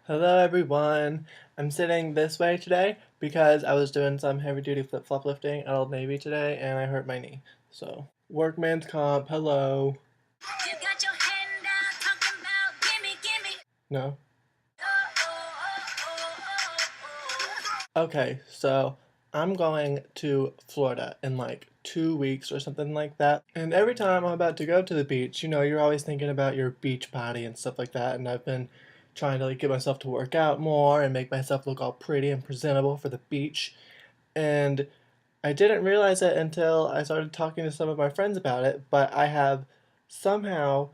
Hello everyone. I'm sitting this way today because I was doing some heavy duty flip-flop lifting at Old Navy today and I hurt my knee. So, workman's comp, hello. You got your hand out talking about gimme, gimme. No? Okay, so I'm going to Florida in like 2 weeks or something like that. And every time I'm about to go to the beach, you're always thinking about your beach body and stuff like that. And I've been trying to get myself to work out more and make myself look all pretty and presentable for the beach. And I didn't realize it until I started talking to some of my friends about it, but I have somehow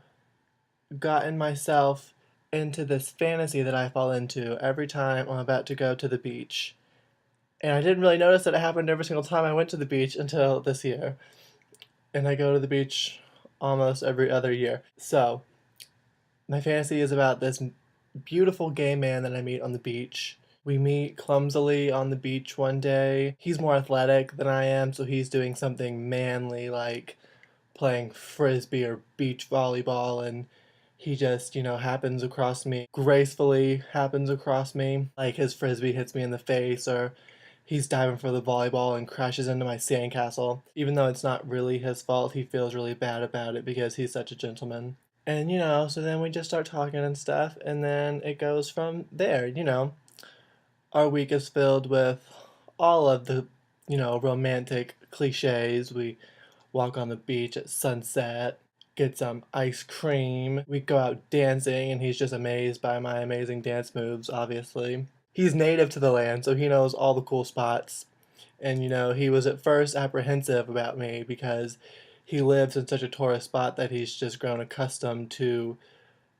gotten myself into this fantasy that I fall into every time I'm about to go to the beach. And I didn't really notice that it happened every single time I went to the beach until this year. And I go to the beach almost every other year. So, my fantasy is about this beautiful gay man that I meet on the beach. We meet clumsily on the beach one day. He's more athletic than I am, so he's doing something manly like playing frisbee or beach volleyball, and he just, happens across me, gracefully happens across me. Like his frisbee hits me in the face, or he's diving for the volleyball and crashes into my sandcastle. Even though it's not really his fault, he feels really bad about it because he's such a gentleman. And so then we just start talking and stuff, and then it goes from there. Our week is filled with all of the, romantic cliches. We walk on the beach at sunset, get some ice cream. We go out dancing, and he's just amazed by my amazing dance moves, obviously. He's native to the land, so he knows all the cool spots. And, he was at first apprehensive about me because he lives in such a tourist spot that he's just grown accustomed to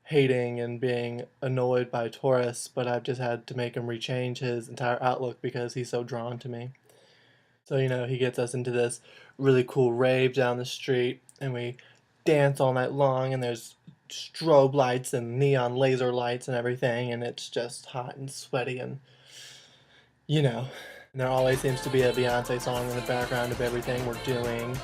hating and being annoyed by tourists, but I've just had to make him rechange his entire outlook because he's so drawn to me. So, he gets us into this really cool rave down the street, and we dance all night long, and there's strobe lights and neon laser lights and everything, and it's just hot and sweaty, and you know. And there always seems to be a Beyonce song in the background of everything we're doing.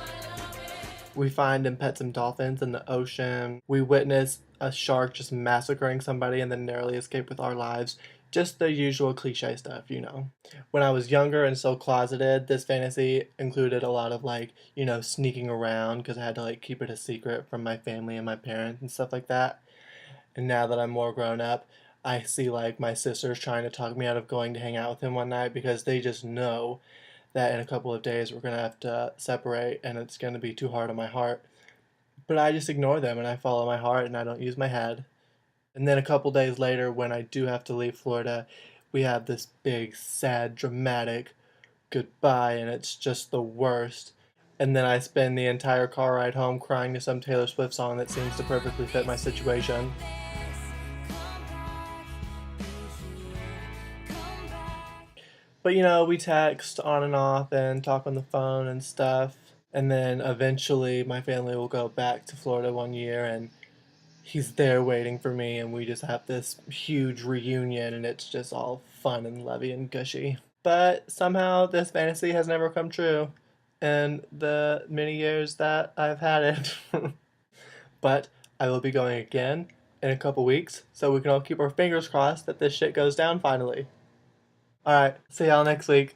We find and pet some dolphins in the ocean. We witness a shark just massacring somebody and then narrowly escape with our lives. Just the usual cliche stuff. When I was younger and so closeted, this fantasy included a lot of sneaking around because I had to keep it a secret from my family and my parents and stuff like that. And now that I'm more grown up, I see my sisters trying to talk me out of going to hang out with him one night because they just know that in a couple of days we're gonna have to separate and it's gonna be too hard on my heart. But I just ignore them and I follow my heart and I don't use my head. And then a couple days later, when I do have to leave Florida, we have this big, sad, dramatic goodbye, and it's just the worst. And then I spend the entire car ride home crying to some Taylor Swift song that seems to perfectly fit my situation. But we text on and off and talk on the phone and stuff. And then eventually my family will go back to Florida one year and he's there waiting for me and we just have this huge reunion and it's just all fun and lovey and gushy. But somehow this fantasy has never come true in the many years that I've had it. But I will be going again in a couple weeks, so we can all keep our fingers crossed that this shit goes down finally. Alright, see y'all next week.